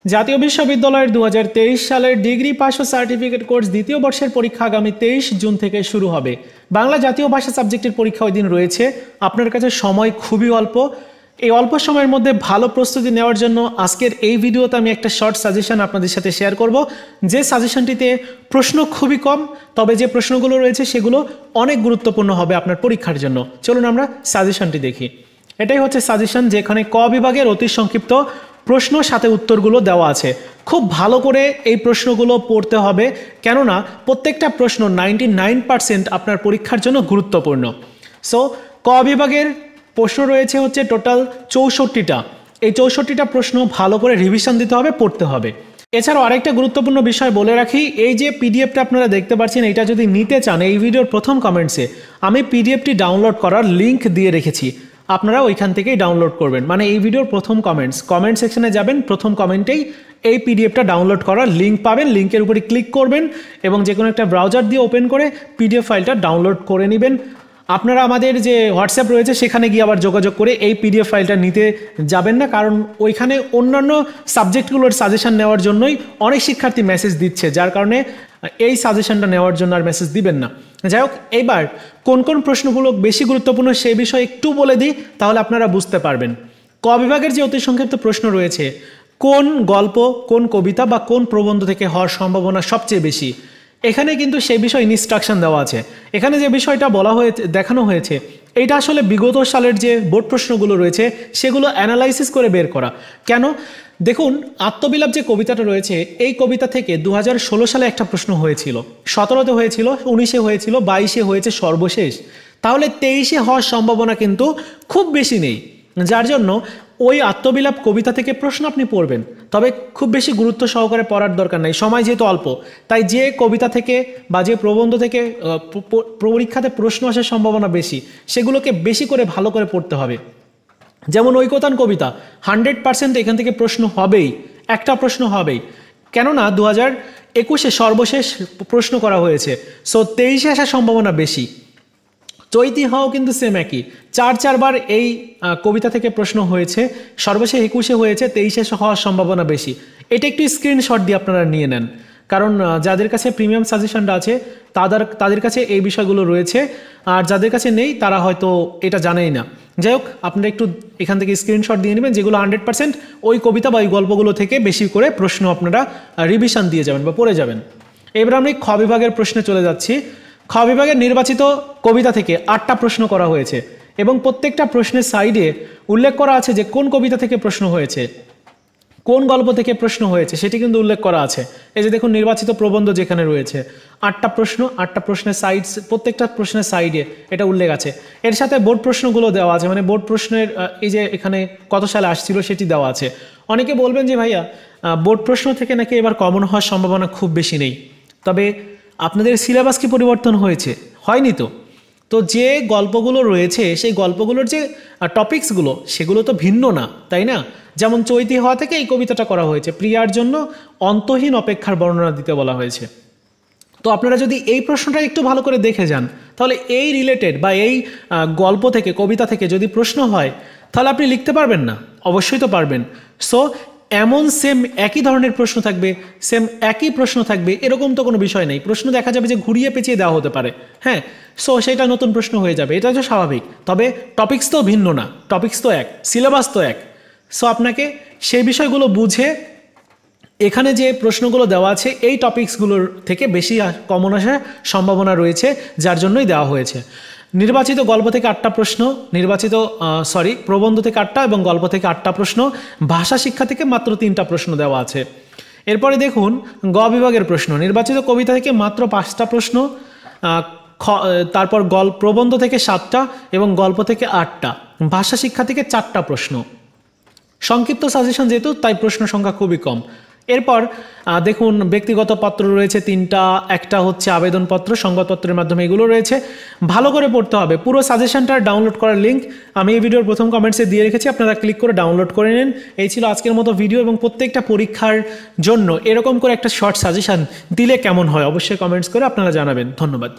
জাতীয় বিশ্ববিদ্যালয়ের 2023 সালের ডিগ্রি পাস ও সার্টিফিকেট কোর্স দ্বিতীয় বর্ষের পরীক্ষা আগামী 23 জুন থেকে শুরু হবে। বাংলা জাতীয় ভাষা সাবজেক্টের পরীক্ষা ওই দিন রয়েছে। আপনার কাছে সময় খুবই অল্প। এই অল্প সময়ের মধ্যে ভালো প্রস্তুতি নেওয়ার জন্য আজকের এই ভিডিওতে আমি একটা শর্ট সাজেশন আপনাদের সাথে শেয়ার করব, যে সাজেশনটিতে প্রশ্ন খুবই কম, তবে যে প্রশ্নগুলো রয়েছে সেগুলো অনেক গুরুত্বপূর্ণ হবে আপনার পরীক্ষার জন্য। চলুন আমরা সাজেশনটি দেখি। এটাই হচ্ছে সাজেশন, যেখানে ক বিভাগের অতি সংক্ষিপ্ত প্রশ্ন সাথে উত্তরগুলো দেওয়া আছে। খুব ভালো করে এই প্রশ্নগুলো পড়তে হবে, কেননা প্রত্যেকটা প্রশ্ন 99% আপনার পরীক্ষার জন্য গুরুত্বপূর্ণ। সো ক বিভাগের প্রশ্ন রয়েছে হচ্ছে টোটাল 64টা। এই 64টা প্রশ্ন ভালো করে রিভিশন দিতে হবে, পড়তে হবে। এছাড়াও আরেকটা গুরুত্বপূর্ণ বিষয় বলে রাখি, এই যে পিডিএফটা আপনারা দেখতে পাচ্ছেন, এটা যদি নিতে চান এই ভিডিওর প্রথম কমেন্টসে আমি পিডিএফটি ডাউনলোড করার লিঙ্ক দিয়ে রেখেছি, আপনারা ওইখান থেকেই ডাউনলোড করবেন। মানে এই ভিডিওর প্রথম কমেন্ট সেকশনে যাবেন, প্রথম কমেন্টেই এই পিডিএফটা ডাউনলোড করার লিঙ্ক পাবেন। লিঙ্কের উপরে ক্লিক করবেন এবং যে কোনো একটা ব্রাউজার দিয়ে ওপেন করে পিডিএফ ফাইলটা ডাউনলোড করে নেবেন। আপনারা আমাদের যে হোয়াটসঅ্যাপ রয়েছে সেখানে গিয়ে আবার যোগাযোগ করে এই পিডিএফ ফাইলটা নিতে যাবেন না, কারণ ওইখানে অন্যান্য সাবজেক্টগুলোর সাজেশন নেওয়ার জন্যই অনেক শিক্ষার্থী মেসেজ দিচ্ছে, যার কারণে এই সাজেশনটা নেওয়ার জন্য আর মেসেজ দিবেন না। যাই হোক, এইবার কোন কোন প্রশ্নগুলো বেশি গুরুত্বপূর্ণ সেই বিষয়ে একটু বলে দিই, তাহলে আপনারা বুঝতে পারবেন। ক বিভাগের যে অতি সংক্ষিপ্ত প্রশ্ন রয়েছে, কোন গল্প, কোন কবিতা বা কোন প্রবন্ধ থেকে হওয়ার সম্ভাবনা সবচেয়ে বেশি, এখানে কিন্তু সেই বিষয়ে ইনস্ট্রাকশন দেওয়া আছে। এখানে যে বিষয়টা বলা হয়েছে, দেখানো হয়েছে, এইটা আসলে বিগত সালের যে বোর্ড প্রশ্নগুলো রয়েছে সেগুলো অ্যানালাইসিস করে বের করা। কেন? দেখুন, আত্মবিলাপ যে কবিতাটা রয়েছে, এই কবিতা থেকে 2016 সালে একটা প্রশ্ন হয়েছিল, 17তে হয়েছিল, 19-এ হয়েছিল, 22-এ হয়েছে সর্বশেষ। তাহলে 23-এ হওয়ার সম্ভাবনা কিন্তু খুব বেশি নেই, যার জন্য ওই আত্মবিলাপ কবিতা থেকে প্রশ্ন আপনি পড়বেন, তবে খুব বেশি গুরুত্ব সহকারে পড়ার দরকার নেই, সময় যেহেতু অল্প। তাই যে কবিতা থেকে বা যে প্রবন্ধ থেকে পরীক্ষাতে প্রশ্ন আসার সম্ভাবনা বেশি, সেগুলোকে বেশি করে ভালো করে পড়তে হবে। যেমন ঐকতান কবিতা 100% এখান থেকে প্রশ্ন হবেই, একটা প্রশ্ন হবেই, কেননা 2021-এ সর্বশেষ প্রশ্ন করা হয়েছে। সো 23-এ আসার সম্ভাবনা বেশি। চৈতি হওয়াও কিন্তু সেম একই, 4 বার এই কবিতা থেকে প্রশ্ন হয়েছে, সর্বশেষ 21-এ হয়েছে, 23-এ হওয়ার সম্ভাবনা বেশি। এটা একটু স্ক্রিনশট দিয়ে আপনারা নিয়ে নেন, কারণ যাদের কাছে প্রিমিয়াম সাজেশনটা আছে তাদের কাছে এই বিষয়গুলো রয়েছে, আর যাদের কাছে নেই তারা হয়তো এটা জানেই না। যাই হোক, আপনারা একটু এখান থেকে স্ক্রিনশট দিয়ে নেবেন, যেগুলো 100% ওই কবিতা বা ওই গল্পগুলো থেকে বেশি করে প্রশ্ন আপনারা রিভিশন দিয়ে যাবেন বা পড়ে যাবেন। এবার আমি খ বিভাগের প্রশ্নে চলে যাচ্ছি। খ বিভাগের নির্বাচিত কবিতা থেকে 8টা প্রশ্ন করা হয়েছে এবং প্রত্যেকটা প্রশ্নের সাইডে উল্লেখ করা আছে যে কোন কবিতা থেকে প্রশ্ন হয়েছে, কোন গল্প থেকে প্রশ্ন হয়েছে, সেটি কিন্তু উল্লেখ করা আছে। এই যে দেখুন, নির্বাচিত প্রবন্ধ যেখানে রয়েছে, 8টা প্রশ্ন, 8টা প্রশ্নের সাইড, প্রত্যেকটা প্রশ্নের সাইডে এটা উল্লেখ আছে। এর সাথে বোর্ড প্রশ্নগুলো দেওয়া আছে, মানে বোর্ড প্রশ্নের এই যে এখানে কত সালে আসছিল সেটি দেওয়া আছে। অনেকে বলবেন যে ভাইয়া, বোর্ড প্রশ্ন থেকে নাকি এবার কমন হওয়ার সম্ভাবনা খুব বেশি নেই, তবে আপনাদের সিলেবাস কি পরিবর্তন হয়েছে? হয়নি তো। তো যে গল্পগুলো রয়েছে সেই গল্পগুলোর যে টপিকসগুলো সেগুলো তো ভিন্ন না, তাই না? যেমন চৈতি হওয়া থেকে এই কবিতাটা করা হয়েছে, প্রিয়ার জন্য অন্তহীন অপেক্ষার বর্ণনা দিতে বলা হয়েছে। তো আপনারা যদি এই প্রশ্নটা একটু ভালো করে দেখে যান, তাহলে এই রিলেটেড বা এই গল্প থেকে, কবিতা থেকে যদি প্রশ্ন হয়, তাহলে আপনি লিখতে পারবেন না? অবশ্যই তো পারবেন। সো এমন সেম একই ধরনের প্রশ্ন থাকবে, সেম একই প্রশ্ন থাকবে, এরকম তো কোনো বিষয় নেই। প্রশ্ন দেখা যাবে যে ঘুরিয়ে পেঁচিয়ে দেওয়া হতে পারে, হ্যাঁ। সো সেটা নতুন প্রশ্ন হয়ে যাবে, এটা তো স্বাভাবিক। তবে টপিকস তো ভিন্ন না, টপিকস তো এক, সিলেবাস তো এক। সো আপনাকে সেই বিষয়গুলো বুঝে এখানে যে প্রশ্নগুলো দেওয়া আছে এই টপিকসগুলোর থেকে বেশি কমন আসার সম্ভাবনা রয়েছে, যার জন্যই দেওয়া হয়েছে। নির্বাচিত গল্প থেকে 8টা প্রশ্ন, প্রবন্ধ থেকে 8টা এবং গল্প থেকে 8টা প্রশ্ন, ভাষা শিক্ষা থেকে মাত্র 3টা প্রশ্ন দেওয়া আছে। এরপরে দেখুন গ বিভাগের প্রশ্ন, নির্বাচিত কবিতা থেকে মাত্র 5টা প্রশ্ন, তারপর প্রবন্ধ থেকে 7টা এবং গল্প থেকে 8টা, ভাষা শিক্ষা থেকে 4টা প্রশ্ন। সংক্ষিপ্ত সাজেশন যেহেতু, তাই প্রশ্ন সংখ্যা খুবই কম। এরপর দেখুন ব্যক্তিগত পত্র রয়েছে 3টা, একটা হচ্ছে আবেদনপত্র, সংবাদপত্রের মাধ্যমে এগুলো রয়েছে। ভালো করে পড়তে হবে। পুরো সাজেশনটার ডাউনলোড করার লিঙ্ক আমি এই ভিডিওর প্রথম কমেন্টসে দিয়ে রেখেছি, আপনারা ক্লিক করে ডাউনলোড করে নিন। এই ছিল আজকের মতো ভিডিও, এবং প্রত্যেকটা পরীক্ষার জন্য এরকম করে একটা শর্ট সাজেশন দিলে কেমন হয় অবশ্যই কমেন্টস করে আপনারা জানাবেন। ধন্যবাদ।